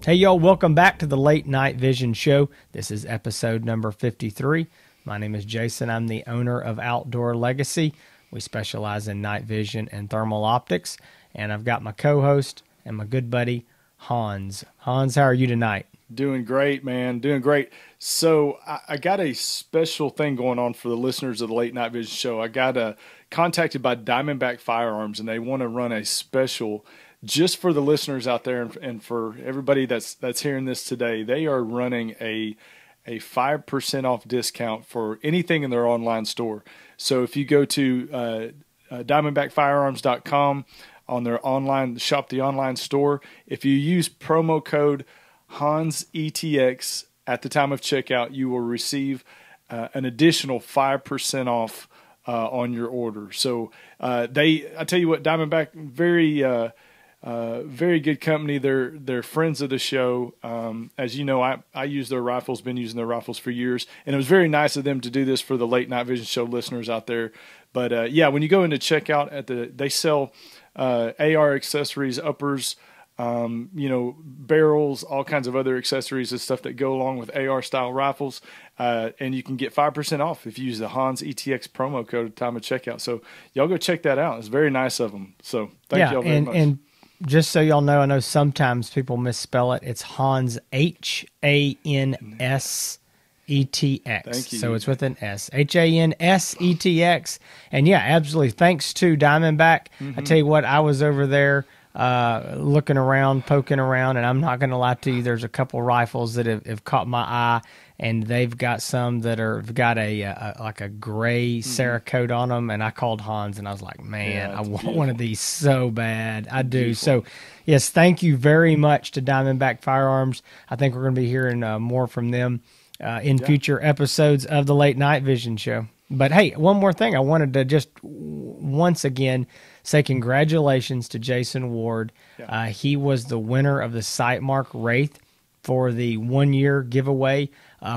Hey, y'all, welcome back to the Late Night Vision Show. This is episode number 53. My name is Jason. I'm the owner of Outdoor Legacy. We specialize in night vision and thermal optics. And I've got my co-host and my good buddy, Hans. Hans, how are you tonight? Doing great, man. Doing great. So I got a special thing going on for the listeners of the Late Night Vision Show. I got contacted by Diamondback Firearms, and they want to run a special just for the listeners out there and for everybody that's hearing this today. They are running a 5% off discount for anything in their online store. So if you go to diamondbackfirearms.com on their online shop, the online store, if you use promo code HansETX at the time of checkout, you will receive an additional 5% off on your order. So I tell you what, Diamondback, very good company. They're friends of the show. As you know, I use their rifles, been using their rifles for years, and it was very nice of them to do this for the Late Night Vision Show listeners out there. But yeah, when you go into checkout they sell AR accessories, uppers, barrels, all kinds of other accessories and stuff that go along with AR style rifles. And you can get 5% off if you use the Hans ETX promo code at the time of checkout. So y'all go check that out. It's very nice of them. So thank y'all very much. And just so y'all know, I know sometimes people misspell it. It's Hans, HANSETX. Thank you. So it's with an S. HANSETX. And yeah, absolutely. Thanks to Diamondback. I tell you what, I was over there looking around, poking around, and I'm not going to lie to you, there's a couple rifles that have caught my eye, and they've got some that have got like a gray Cerakote on them, and I called Hans, and I was like, man, I want beautiful. One of these so bad. I do. Beautiful. So, yes, thank you very much to Diamondback Firearms. I think we're going to be hearing more from them in future episodes of the Late Night Vision Show. But, hey, one more thing. I wanted to just once again say congratulations to Jason Ward. Yeah. He was the winner of the Sightmark Wraith for the 1-year giveaway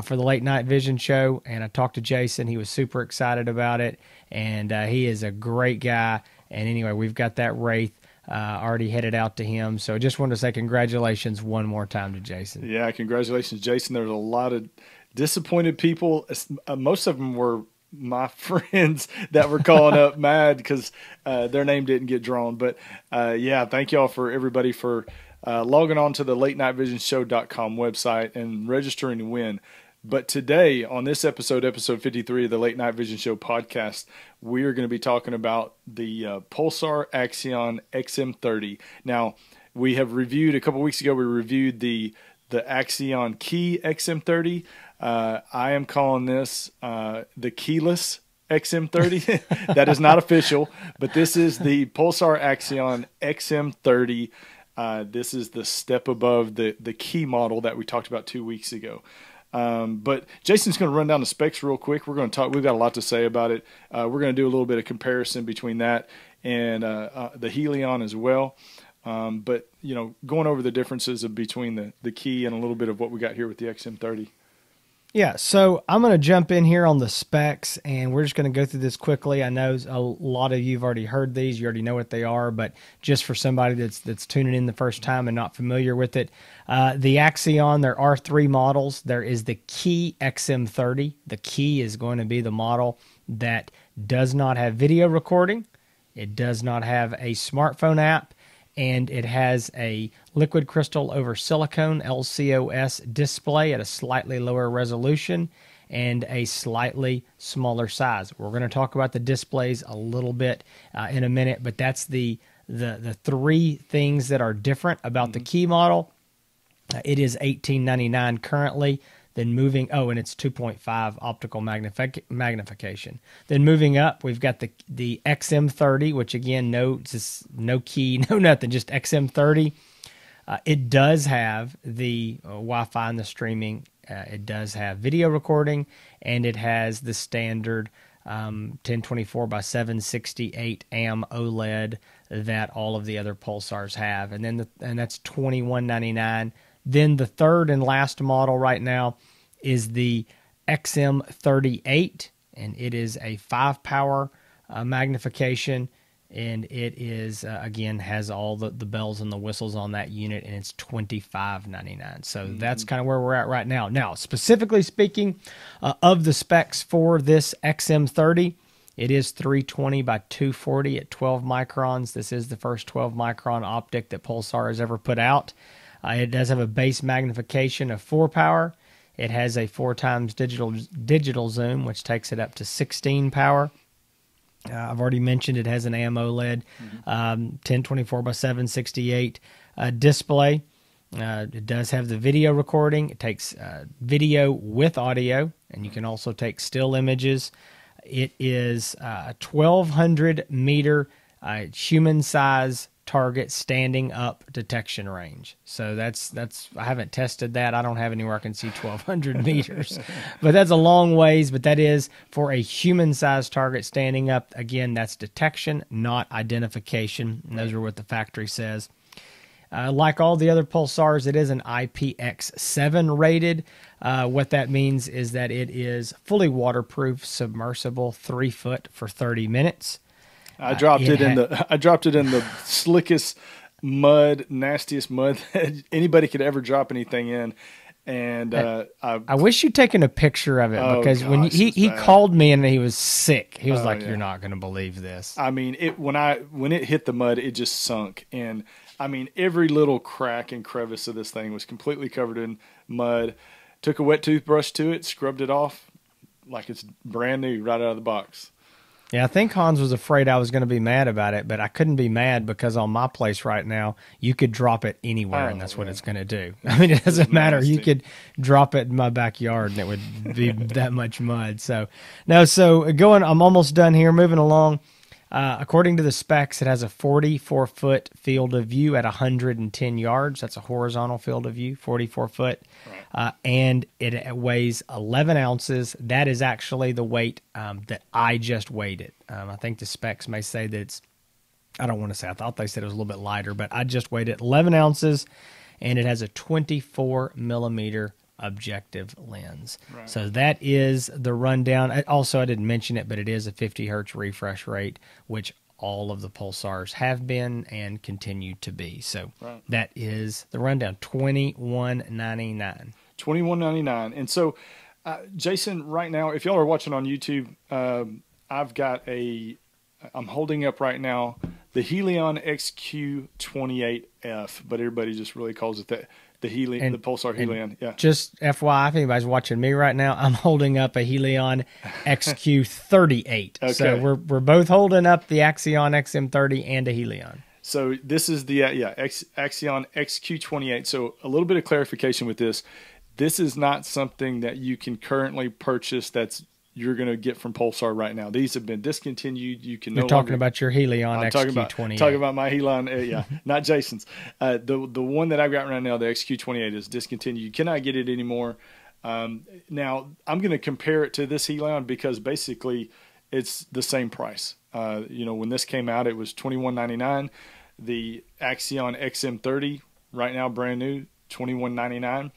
for the Late Night Vision Show. And I talked to Jason. He was super excited about it. And he is a great guy. And anyway, we've got that Wraith already headed out to him. So I just wanted to say congratulations one more time to Jason. Yeah, congratulations, Jason. There's a lot of disappointed people. Most of them were my friends that were calling up mad because their name didn't get drawn. But yeah, thank y'all for everybody for logging on to the LateNightVisionShow.com website and registering to win. But today on this episode 53 of the Late Night Vision Show podcast, we are going to be talking about the Pulsar Axion XM30. Now, we have reviewed a couple weeks ago. We reviewed the Axion Key XM30. I am calling this the keyless XM30. That is not official, but this is the Pulsar Axion XM30. This is the step above the key model that we talked about 2 weeks ago. But Jason's going to run down the specs real quick. We're going to talk. We've got a lot to say about it. We're going to do a little bit of comparison between that and the Helion as well. But going over the differences between the key and a little bit of what we got here with the XM30. Yeah, so I'm going to jump in here on the specs, and we're just going to go through this quickly. I know a lot of you have already heard these. You already know what they are, but just for somebody that's tuning in the first time and not familiar with it, the Axion, there are 3 models. There is the Key XM30. The Key is going to be the model that does not have video recording. It does not have a smartphone app. And it has a liquid crystal over silicone LCOS display at a slightly lower resolution and a slightly smaller size. We're going to talk about the displays a little bit in a minute, but that's the 3 things that are different about the Key model. It is $18.99 currently. Then moving, and it's 2.5 optical magnification. Then moving up, we've got the XM30, which again, no key, no nothing, just XM30. It does have the Wi-Fi and the streaming. It does have video recording, and it has the standard 1024 by 768 AM OLED that all of the other Pulsars have, and that's $21.99. Then the third and last model right now is the XM38, and it is a 5-power magnification, and it is again has all the bells and the whistles on that unit, and it's $25.99. So that's kind of where we're at right now. Now, specifically speaking of the specs for this XM30, it is 320 by 240 at 12 microns. This is the first 12 micron optic that Pulsar has ever put out. It does have a base magnification of 4 power. It has a 4 times digital zoom, which takes it up to 16 power. I've already mentioned it has an AMOLED 1024 by 768 display. It does have the video recording. It takes video with audio, and you can also take still images. It is a 1,200 meter human size target standing up detection range. So that's I haven't tested that. I don't have anywhere I can see 1,200 meters, but that's a long ways. But that is for a human sized target standing up. Again, that's detection, not identification. And those are what the factory says. Like all the other Pulsars, it is an IPX7 rated. What that means is that it is fully waterproof, submersible, 3 foot for 30 minutes. I dropped it in the slickest mud, nastiest mud that anybody could ever drop anything in. And I wish you'd taken a picture of it, because when he called me and he was sick, he was like, "You're not going to believe this." I mean, when it hit the mud, it just sunk. And I mean, every little crack and crevice of this thing was completely covered in mud. Took a wet toothbrush to it, scrubbed it off like it's brand new right out of the box. Yeah, I think Hans was afraid I was going to be mad about it, but I couldn't be mad because on my place right now, you could drop it anywhere, and that's what it's going to do. I mean, it doesn't matter. You could drop it in my backyard, and it would be that much mud. So, no, I'm almost done here, moving along. According to the specs, it has a 44-foot field of view at 110 yards. That's a horizontal field of view, 44 foot. Right. And it weighs 11 ounces. That is actually the weight that I just weighed it. I think the specs may say that it's, I don't want to say, I thought they said it was a little bit lighter, but I just weighed it 11 ounces, and it has a 24 millimeter objective lens. Right. So that is the rundown. Also, I didn't mention it, but it is a 50 hertz refresh rate, which all of the Pulsars have been and continue to be. So that is the rundown. $21.99. $21.99. And so, Jason, right now, if y'all are watching on YouTube, I'm holding up right now the Helion XQ28F, but everybody just really calls it that. The Pulsar Helion, yeah. Just FYI, if anybody's watching me right now, I'm holding up a Helion XQ38. Okay. So we're both holding up the Axion XM30 and a Helion. So this is the Axion XQ28. So a little bit of clarification with this. This is not something that you can currently purchase you're going to get from Pulsar right now. These have been discontinued. You can. You're talking about your Helion XQ28. Talking about my Helion, not Jason's. The one that I've got right now, the XQ28, is discontinued. You cannot get it anymore. Now I'm going to compare it to this Helion because basically it's the same price. When this came out, it was $21.99. The Axion XM30 right now, brand new, $21.99.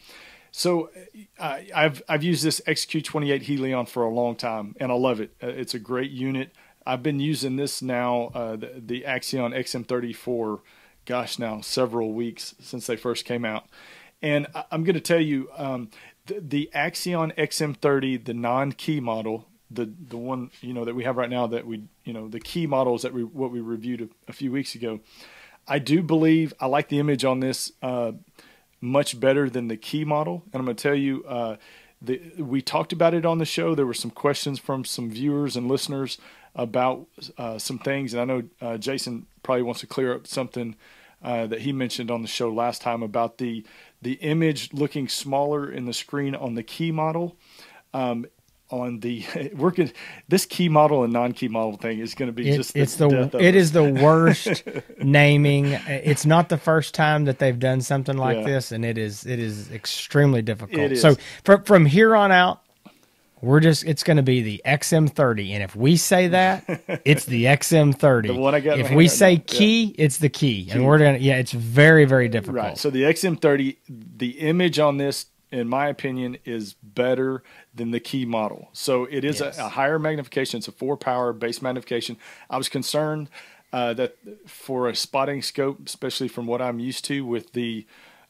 So I've used this XQ28 Helion for a long time, and I love it. It's a great unit. I've been using this now, the Axion XM30 for, now several weeks since they first came out. And I'm going to tell you, the Axion XM30, the non-key model, the one that we have right now, that we the key models that what we reviewed a few weeks ago. I do believe I like the image on this much better than the key model, and I'm going to tell you, we talked about it on the show. There were some questions from some viewers and listeners about some things, and I know Jason probably wants to clear up something that he mentioned on the show last time about the image looking smaller in the screen on the key model. This key model and non-key model thing is going to be it is the worst naming. It's not the first time that they've done something like this, and it is extremely difficult. So from here on out, it's going to be the XM30, and if we say that, it's the XM30. The one I got. If we say key, it's the key, and we're gonna it's very, very difficult. Right. So the XM30, the image on this, in my opinion, is better than the key model. So it is a higher magnification. It's a 4 power base magnification. I was concerned that for a spotting scope, especially from what I'm used to with the,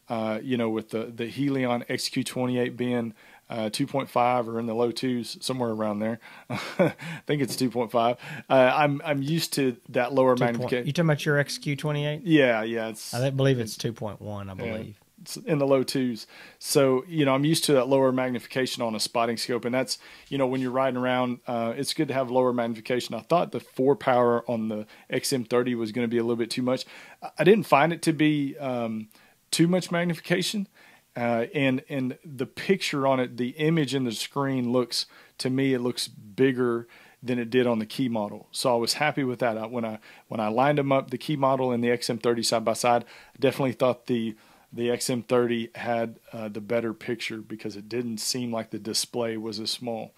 with the Helion XQ28 being 2.5 or in the low twos, somewhere around there. I think it's 2.5. I'm used to that lower magnification. You talking about your XQ28? Yeah. I believe it's 2.1. I believe. Yeah, it's in the low twos. So, I'm used to that lower magnification on a spotting scope. And that's, when you're riding around, it's good to have lower magnification. I thought the 4-power on the XM30 was going to be a little bit too much. I didn't find it to be too much magnification. And the picture on it, the image in the screen looks bigger than it did on the key model. So I was happy with that. When I lined them up, the key model and the XM30 side by side, I definitely thought the XM30 had the better picture because it didn't seem like the display was as small.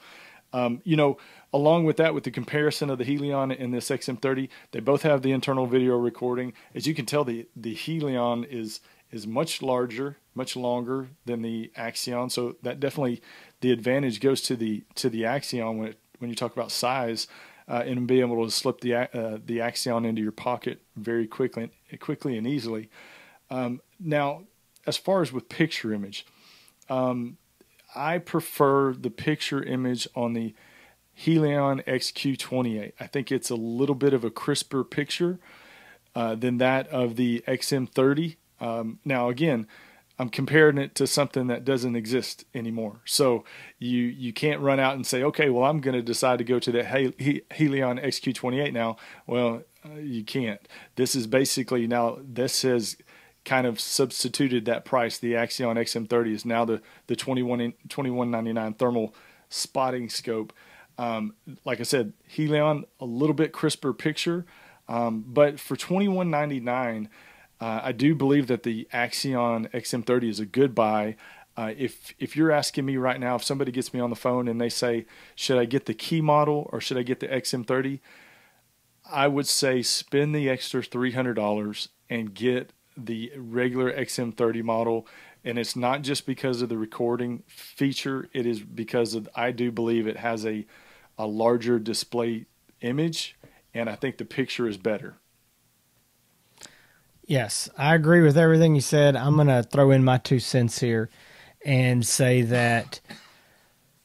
Along with that, with the comparison of the Helion and this XM30, they both have the internal video recording. As you can tell, the Helion is much larger, much longer than the Axion. So that definitely, the advantage goes to the Axion when you talk about size, and being able to slip the Axion into your pocket very quickly and easily. Now, as far as with picture image, I prefer the picture image on the Helion XQ28. I think it's a little bit of a crisper picture than that of the XM30. Now, again, I'm comparing it to something that doesn't exist anymore. So you can't run out and say, okay, well, I'm going to decide to go to the Helion XQ28 now. Well, you can't. This is basically now, this has kind of substituted that price. The Axion XM30 is now the $21.99 thermal spotting scope. Like I said, Helion, a little bit crisper picture, but for $21.99, I do believe that the Axion XM30 is a good buy. If you're asking me right now, if somebody gets me on the phone and they say, should I get the key model or should I get the XM30? I would say spend the extra $300 and get the regular XM30 model. And it's not just because of the recording feature. It is because I do believe it has a larger display image, and I think the picture is better. Yes, I agree with everything you said. I'm going to throw in my 2 cents here and say that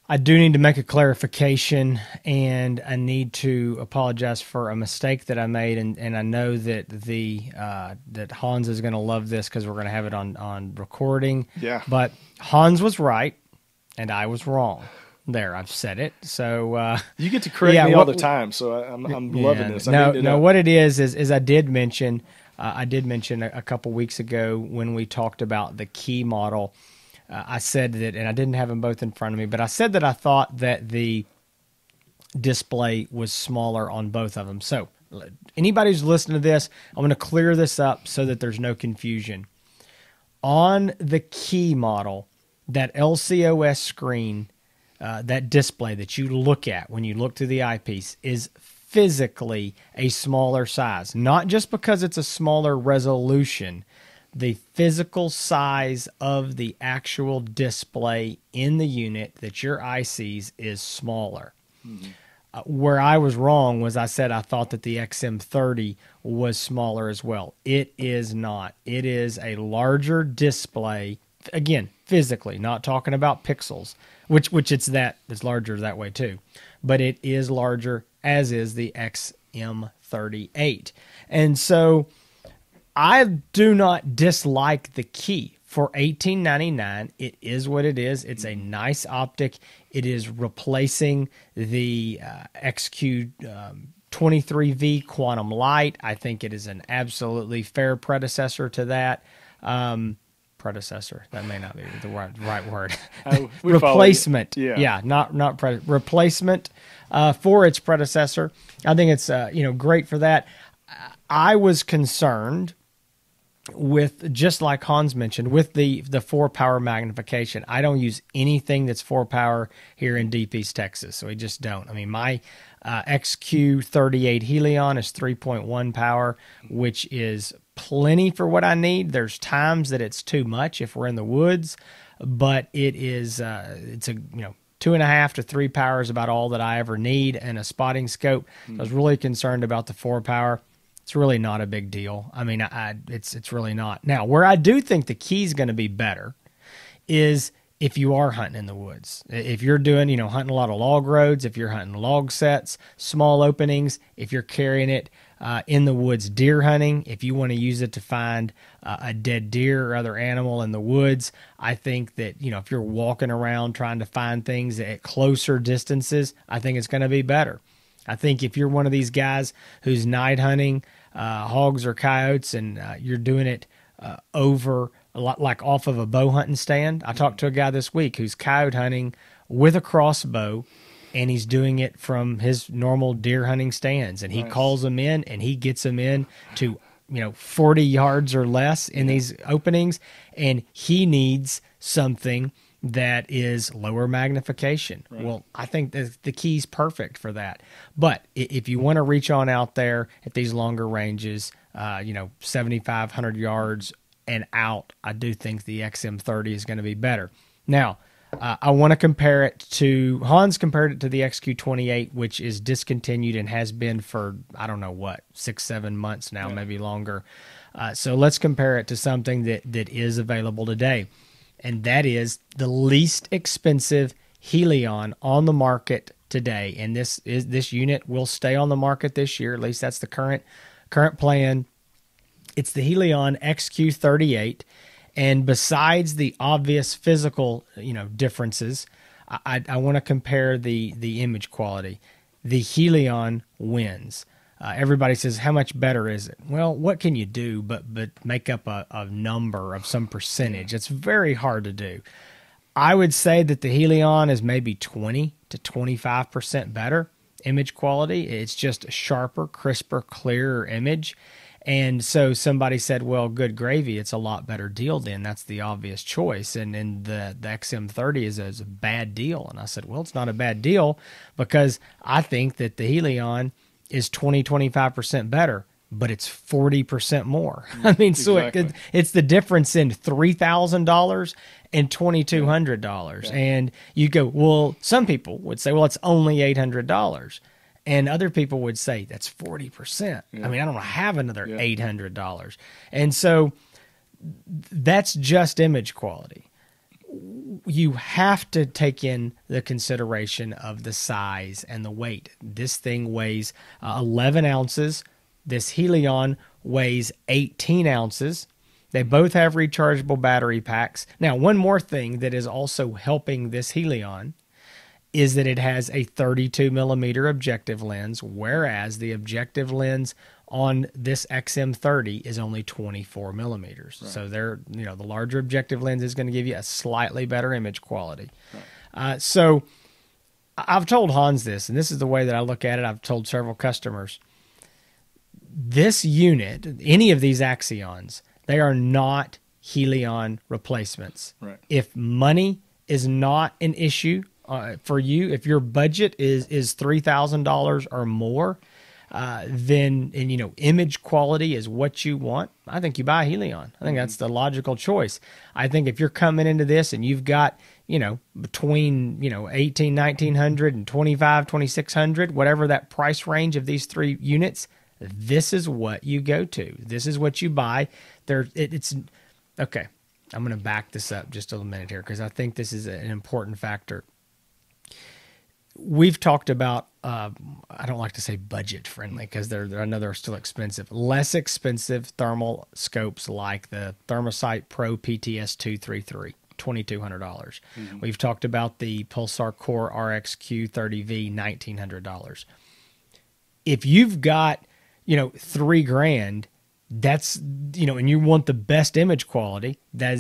I do need to make a clarification, and I need to apologize for a mistake that I made. And I know that that Hans is going to love this because we're going to have it on recording. Yeah. But Hans was right, and I was wrong. There, I've said it. So you get to correct me all the time, so I'm loving this. No, what it is I did mention. I did mention a couple weeks ago when we talked about the key model, I said that, and I didn't have them both in front of me, but I said that I thought that the display was smaller on both of them. So anybody who's listening to this, I'm going to clear this up so that there's no confusion. On the key model, that LCOS screen, that display that you look at when you look through the eyepiece is physically a smaller size, not just because it's a smaller resolution. The physical size of the actual display in the unit that your eye sees is smaller. Mm-hmm. Where I was wrong was I said I thought that the XM30 was smaller as well. It is not. It is a larger display, again, physically, not talking about pixels, which it's larger that way too. But it is larger, as is the XM38. And so I do not dislike the key. For $18.99, it is what it is. It's a nice optic. It is replacing the XQ23V Quantum Light. I think it is an absolutely fair predecessor to that. Predecessor, that may not be the right word. Replacement. Yeah, not replacement for its predecessor. I think it's great for that. I was concerned with, just like Hans mentioned, with the 4-power magnification. I don't use anything that's 4-power here in Deep East Texas, so we just don't. I mean, my XQ38 Helion is 3.1 power, which is plenty for what I need. There's times that it's too much if we're in the woods, but it is it's a 2.5 to 3 power is about all that I ever need in a spotting scope. I was really concerned about the 4-power. It's really not a big deal. I mean, it's really not. Now, where I do think the key is going to be better is if you are hunting in the woods. If you're doing, hunting a lot of log roads, if you're hunting log sets, small openings, if you're carrying it in the woods deer hunting, if you want to use it to find a dead deer or other animal in the woods, I think that, if you're walking around trying to find things at closer distances, I think it's going to be better. I think if you're one of these guys who's night hunting hogs or coyotes and you're doing it over a lot, like off of a bow hunting stand. I talked to a guy this week who's coyote hunting with a crossbow, and he's doing it from his normal deer hunting stands. And he calls them in, and he gets them in to 40 yards or less in these openings, and he needs something that is lower magnification. Right. Well, I think the key's perfect for that. But if you want to reach on out there at these longer ranges, 7,500 yards and out, I do think the XM30 is going to be better. Now, I want to compare it to, Hans compared it to the XQ28, which is discontinued and has been for, 6-7 months now, maybe longer. So let's compare it to something that is available today. And that is the least expensive Helion on the market today. And this unit will stay on the market this year. At least that's the current plan. It's the Helion XQ38. And besides the obvious physical, differences, I want to compare the image quality. The Helion wins. Everybody says, how much better is it? Well, what can you do but make up a number of some percentage? It's very hard to do. I would say that the Helion is maybe 20 to 25% better image quality. It's just a sharper, crisper, clearer image. And so somebody said, well, good gravy, it's a lot better deal then. That's the obvious choice. And then the XM30 is a bad deal. And I said, well, it's not a bad deal because I think that the Helion is 20-25% better, but it's 40% more. I mean, exactly. So it's the difference in $3,000 and $2,200. And you go, well, some people would say, well, it's only $800. And other people would say that's 40%. Yeah. I mean, I don't have another $800. And so that's just image quality. You have to take in the consideration of the size and the weight. This thing weighs 11 ounces. This Helion weighs 18 ounces. They both have rechargeable battery packs. Now, one more thing that is also helping this Helion is that it has a 32 millimeter objective lens, whereas the objective lens on this XM30 is only 24 millimeters. Right. So the larger objective lens is going to give you a slightly better image quality. Right. So I've told Hans this, and this is the way that I look at it. I've told several customers, this unit, any of these Axions, they are not Helion replacements. Right. If money is not an issue for you, if your budget is $3,000 or more, then image quality is what you want, I think you buy a Helion. I think that's the logical choice. I think if you're coming into this and you've got between $1,800, $1,900 and $2,500, $2,600, whatever that price range of these three units, this is what you go to. This is what you buy. It's okay. I'm going to back this up just a minute here because I think this is an important factor. We've talked about, I don't like to say budget friendly because I know they're still expensive, less expensive thermal scopes like the Thermosight Pro PTS 233, $2,200. Mm-hmm. We've talked about the Pulsar Core RXQ30V, $1,900. If you've got, $3,000, that's, and you want the best image quality, that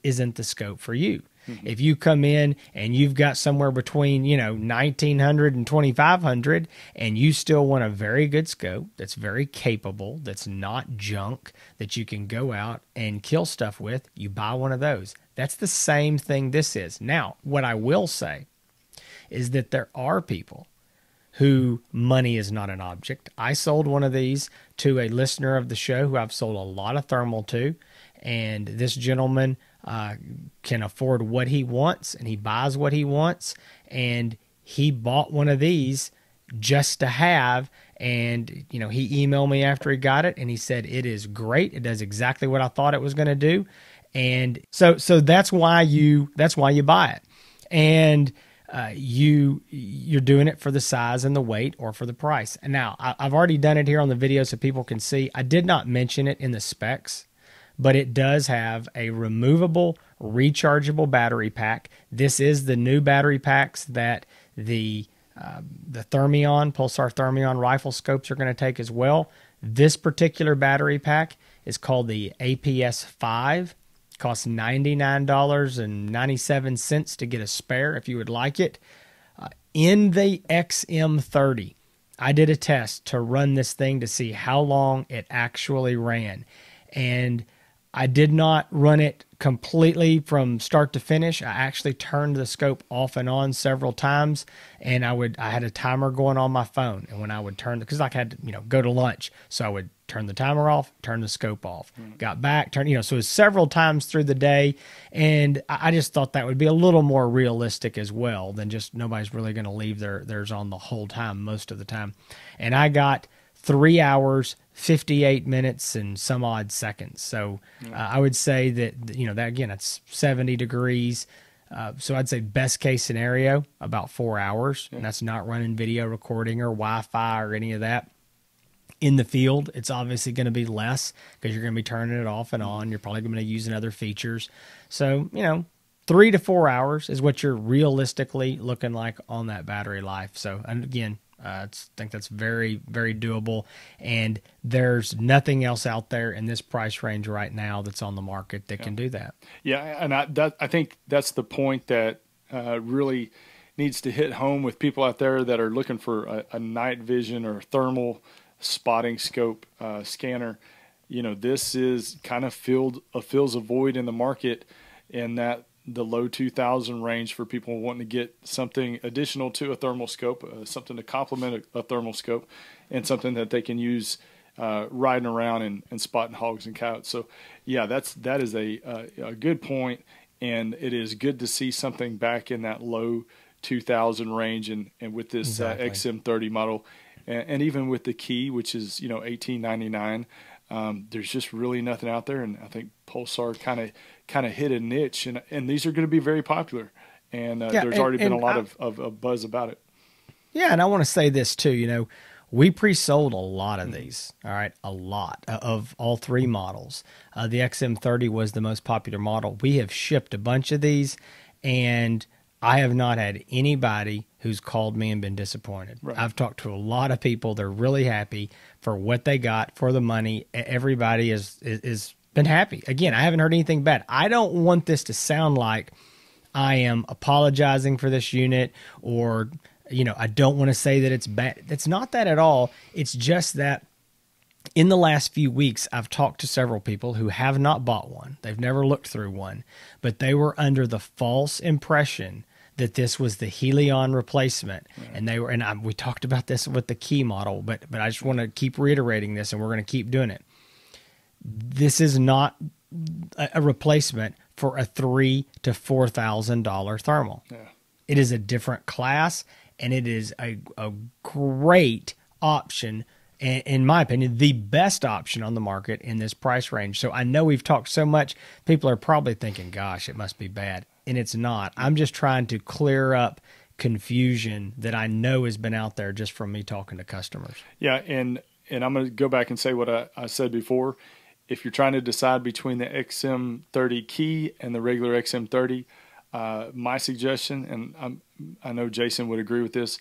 isn't the scope for you. Mm-hmm. If you come in and you've got somewhere between, $1,900 and $2,500 and you still want a very good scope that's very capable, that's not junk, that you can go out and kill stuff with, you buy one of those. That's the same thing this is. Now, what I will say is that there are people who money is not an object. I sold one of these to a listener of the show who I've sold a lot of thermal to, and this gentleman can afford what he wants, and he buys what he wants, and he bought one of these just to have, And, you know, he emailed me after he got it and he said, it is great. It does exactly what I thought it was going to do. And so that's why you buy it. And you're doing it for the size and the weight or for the price. And now I've already done it here on the video so people can see. I did not mention it in the specs, but it does have a removable rechargeable battery pack. This is the new battery packs that the Thermion, Pulsar Thermion rifle scopes are going to take as well. This particular battery pack is called the APS-5. Costs $99.97 to get a spare if you would like it. In the XM30, I did a test to run this thing to see how long it actually ran. And I did not run it completely from start to finish. I actually turned the scope off and on several times, and I had a timer going on my phone. And when I would turn, because I had to, go to lunch, so I would turn the timer off, turn the scope off, got back, so it was several times through the day. And I just thought that would be a little more realistic as well than just nobody's really going to leave theirs on the whole time, most of the time. And I got 3 hours, 58 minutes, and some odd seconds. So I would say that, that again, it's 70 degrees. So I'd say best case scenario, about 4 hours. And that's not running video recording or Wi-Fi or any of that. In the field, it's obviously going to be less because you're going to be turning it off and on. You're probably going to be using other features. So, 3 to 4 hours is what you're realistically looking like on that battery life. So, and again, I think that's very, very doable. And there's nothing else out there in this price range right now that's on the market that can do that. Yeah, and I think that's the point that really needs to hit home with people out there that are looking for a night vision or thermal spotting scope scanner. This is kind of fills a void in the market, in that the low 2000 range for people wanting to get something additional to a thermal scope, something to complement a thermal scope, and something that they can use riding around and spotting hogs and coyotes. So yeah, that is a good point, and it is good to see something back in that low 2000 range, and with this exactly. XM30 model, and even with the key, which is $18.99. There's just really nothing out there, and I think Pulsar kind of hit a niche, and these are going to be very popular, and there's already been a lot of buzz about it. Yeah, and I want to say this too. We pre-sold a lot of these. All right, a lot of all three models. The XM30 was the most popular model. We have shipped a bunch of these, and I have not had anybody who's called me and been disappointed. Right. I've talked to a lot of people. They're really happy for what they got for the money. Everybody is been happy. Again, I haven't heard anything bad. I don't want this to sound like I am apologizing for this unit, or, I don't want to say that it's bad. It's not that at all. It's just that in the last few weeks, I've talked to several people who have not bought one. They've never looked through one, but they were under the false impression that this was the Helion replacement. Right. And we talked about this with the key model, but I just want to keep reiterating this, and we're going to keep doing it. This is not a replacement for a $3,000 to $4,000 thermal. Yeah. It is a different class, and it is a great option. In my opinion, the best option on the market in this price range. So I know we've talked so much, people are probably thinking, gosh, it must be bad. And it's not. I'm just trying to clear up confusion that I know has been out there just from me talking to customers. Yeah, and I'm going to go back and say what I said before. If you're trying to decide between the XM30 key and the regular XM30, my suggestion, and I know Jason would agree with this,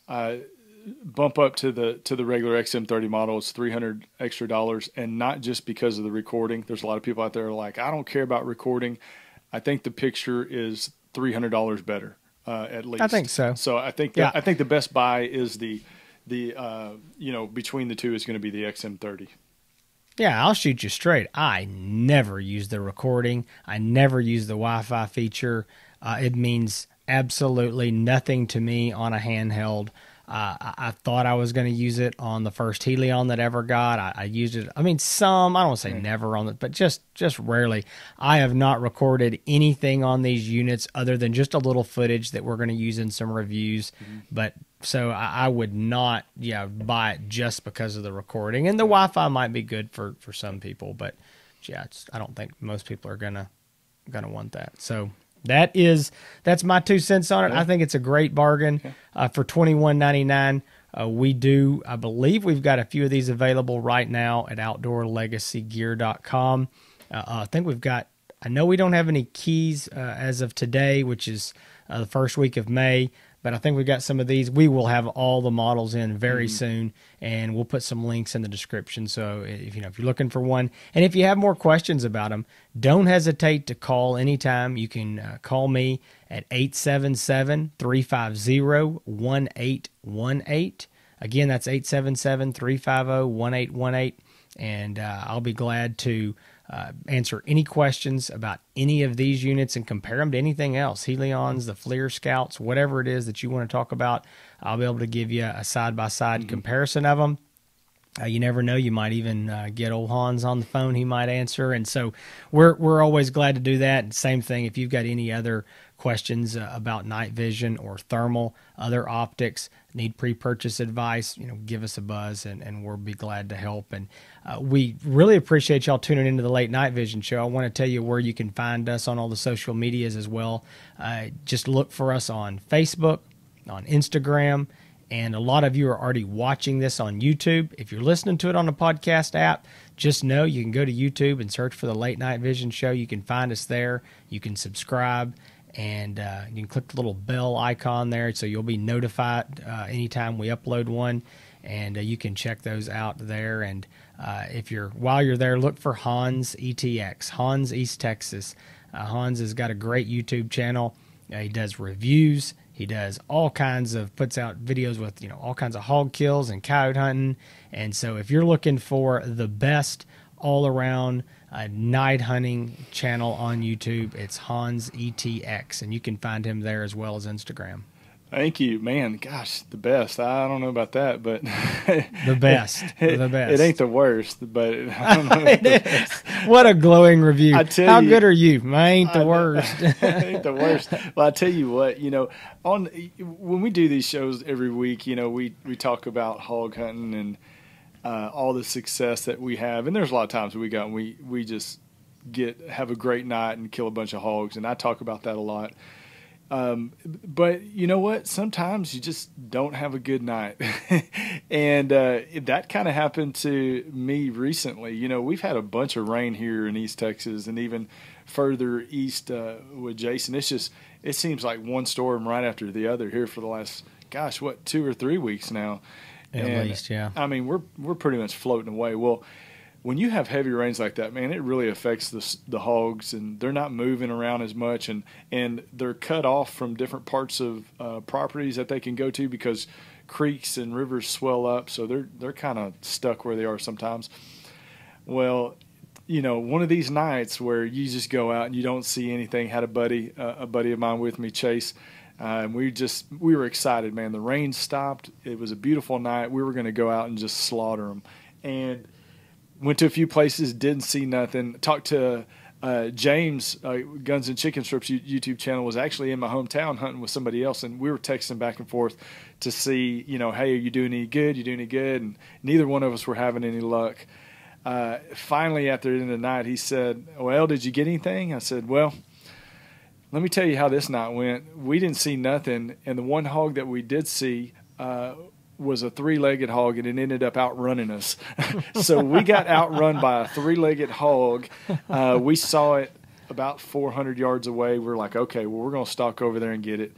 bump up to the regular XM30 model. It's $300 extra, and not just because of the recording. There's a lot of people out there who are like, I don't care about recording. I think the picture is $300 better, at least. I think so. So I think the best buy is the between the two is going to be the XM30. Yeah, I'll shoot you straight. I never use the recording. I never use the Wi-Fi feature. It means absolutely nothing to me on a handheld. I thought I was going to use it on the first Helion that I ever got. I used it. I mean, some, I don't want to say never on it, but just rarely. I have not recorded anything on these units other than just a little footage that we're going to use in some reviews. But so I would not, buy it just because of the recording. And the Wi-Fi might be good for some people, but yeah, I don't think most people are gonna want that. So that's my 2 cents on it. I think it's a great bargain for $21.99. I believe we've got a few of these available right now at OutdoorLegacyGear.com. I know we don't have any keys as of today, which is the first week of May, but I think we've got some of these. We will have all the models in very soon, and we'll put some links in the description. So if you're looking for one, and if you have more questions about them, don't hesitate to call anytime. You can call me at 877-350-1818. Again, that's 877-350-1818, and I'll be glad to answer any questions about any of these units and compare them to anything else. Helions, the FLIR Scouts, whatever it is that you want to talk about, I'll be able to give you a side-by-side comparison of them. You never know, you might even get old Hans on the phone. He might answer, and so we're always glad to do that. And same thing, if you've got any other questions about night vision or thermal, other optics, need pre-purchase advice, give us a buzz, and we'll be glad to help. And we really appreciate y'all tuning into the Late Night Vision Show. I want to tell you where you can find us on all the social medias as well. Just look for us on Facebook, on Instagram, and a lot of you are already watching this on YouTube. If you're listening to it on a podcast app, just know you can go to YouTube and search for the Late Night Vision Show. You can find us there. You can subscribe, and you can click the little bell icon there, so you'll be notified anytime we upload one, and you can check those out there. And while you're there, look for Hans ETX, Hans East Texas. Hans has got a great YouTube channel. He does reviews. He does puts out videos with, all kinds of hog kills and coyote hunting. And so if you're looking for the best all around night hunting channel on YouTube, it's Hans ETX, and you can find him there as well as Instagram. Thank you, man. Gosh, the best. I don't know about that, but the best. It ain't the worst, but I don't know. What a glowing review! How good are you? I ain't the worst. Ain't the worst. Well, I tell you what, when we do these shows every week, we talk about hog hunting and all the success that we have, and there's a lot of times we just have a great night and kill a bunch of hogs, and I talk about that a lot. But you know what? Sometimes you just don't have a good night. And that kind of happened to me recently. We've had a bunch of rain here in East Texas and even further east with Jason. It seems like one storm right after the other here for the last, 2 or 3 weeks now. At least, yeah. I mean, we're pretty much floating away. Well, when you have heavy rains like that, man, it really affects the hogs, and they're not moving around as much, and they're cut off from different parts of properties that they can go to because creeks and rivers swell up, so they're kind of stuck where they are sometimes. Well, one of these nights where you just go out and you don't see anything. Had a buddy of mine with me, Chase, and we were excited, man. The rain stopped. It was a beautiful night. We were going to go out and just slaughter them, and went to a few places, didn't see nothing. Talked to James, Guns and Chicken Strips YouTube channel, was actually in my hometown hunting with somebody else, and we were texting back and forth to see, hey, are you doing any good? You doing any good? And neither one of us were having any luck. Finally, after the end of the night, he said, well, did you get anything? I said, well, let me tell you how this night went. We didn't see nothing, and the one hog that we did see was a 3-legged hog, and it ended up outrunning us. So we got outrun by a 3-legged hog. We saw it about 400 yards away. We're like, okay, well, we're going to stalk over there and get it.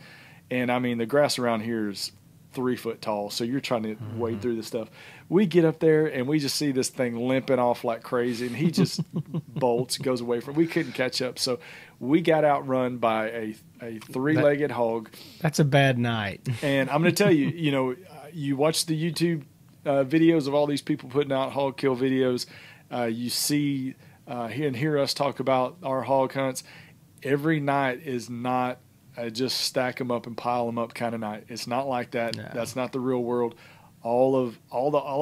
And, I mean, the grass around here is 3 foot tall, so you're trying to wade through this stuff. We get up there, and we just see this thing limping off like crazy, and he just bolts, goes away from it. We couldn't catch up. So we got outrun by a 3-legged hog. That's a bad night. And I'm going to tell you, you watch the YouTube videos of all these people putting out hog kill videos. You see and hear us talk about our hog hunts. Every night is not just stack them up and pile them up kind of night. It's not like that. No. That's not the real world. All of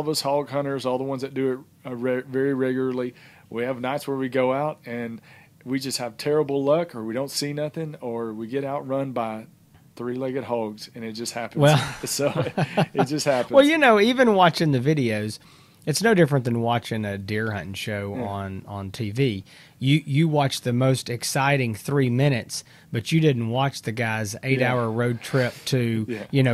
us hog hunters, all the ones that do it very regularly, we have nights where we go out and we just have terrible luck, or we don't see nothing, or we get outrun by three-legged hogs, and it just happens. Well, so it just happens. Well, you know, even watching the videos, it's no different than watching a deer hunting show on TV. You watch the most exciting 3 minutes, but you didn't watch the guy's 8-hour road trip to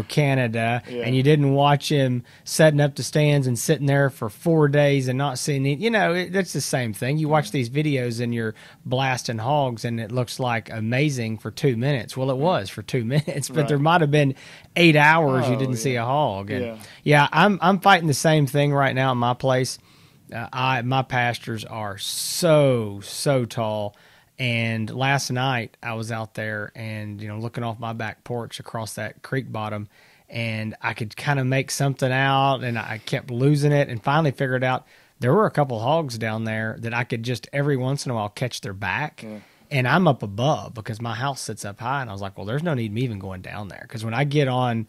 Canada, and you didn't watch him setting up the stands and sitting there for 4 days and not seeing it. That's the same thing. You watch these videos and you're blasting hogs, and it looks like amazing for 2 minutes. Well, it was for 2 minutes, but there might have been 8 hours you didn't see a hog. And I'm fighting the same thing right now in my place. My pastures are so tall, and last night I was out there and looking off my back porch across that creek bottom, and I could kind of make something out, and I kept losing it, and finally figured out there were a couple hogs down there that I could just every once in a while catch their back. And I'm up above because my house sits up high, and I was like, well, there's no need me even going down there, because when I get on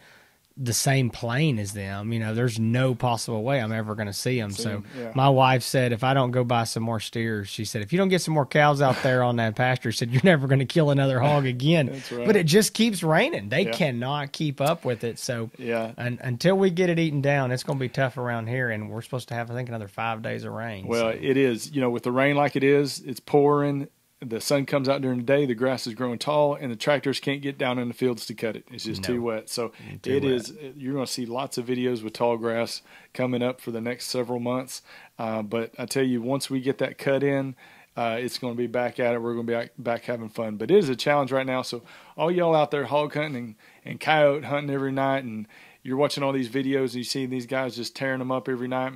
the same plane as them, there's no possible way I'm ever going to see them. So my wife said, if I don't go buy some more steers, she said, if you don't get some more cows out there on that pasture, she said, you're never going to kill another hog again. That's right. But it just keeps raining. They cannot keep up with it. So until we get it eaten down, it's going to be tough around here. And we're supposed to have, I think, another 5 days of rain. Well, it is, with the rain like it is, it's pouring. The sun comes out during the day, the grass is growing tall, and the tractors can't get down in the fields to cut it. It's just too wet. So you're going to see lots of videos with tall grass coming up for the next several months. But I tell you, once we get that cut in, it's going to be back at it. We're going to be back having fun. But it is a challenge right now. So all y'all out there hog hunting and coyote hunting every night, and you're watching all these videos and you see these guys just tearing them up every night,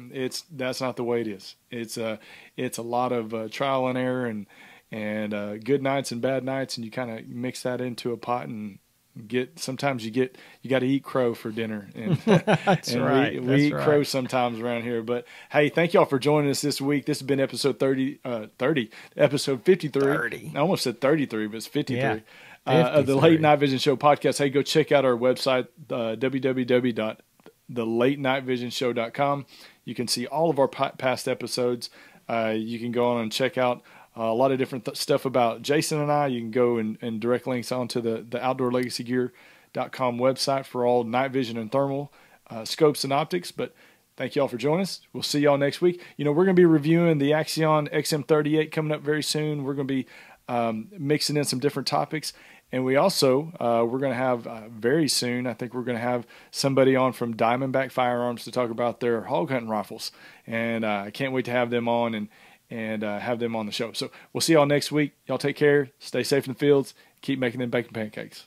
that's not the way it is. It's a lot of trial and error and good nights and bad nights, and you kind of mix that into a pot and sometimes you got to eat crow for dinner. And, That's right. We eat crow sometimes around here. But hey, thank y'all for joining us this week. This has been episode 53. 30. I almost said 33, but it's 53. Of the Late Night Vision Show podcast. Hey, go check out our website, www.thelatenightvisionshow.com. You can see all of our past episodes. You can go on and check out a lot of different stuff about Jason and I. You can go and direct links onto the OutdoorLegacyGear.com website for all night vision and thermal scopes and optics. But thank you all for joining us. We'll see y'all next week. We're going to be reviewing the Axion XM30 coming up very soon. We're going to be mixing in some different topics. And we also, we're going to have very soon, I think we're going to have somebody on from Diamondback Firearms to talk about their hog hunting rifles. And I can't wait to have them on and have them on the show. So we'll see y'all next week. Y'all take care. Stay safe in the fields. Keep making them bacon pancakes.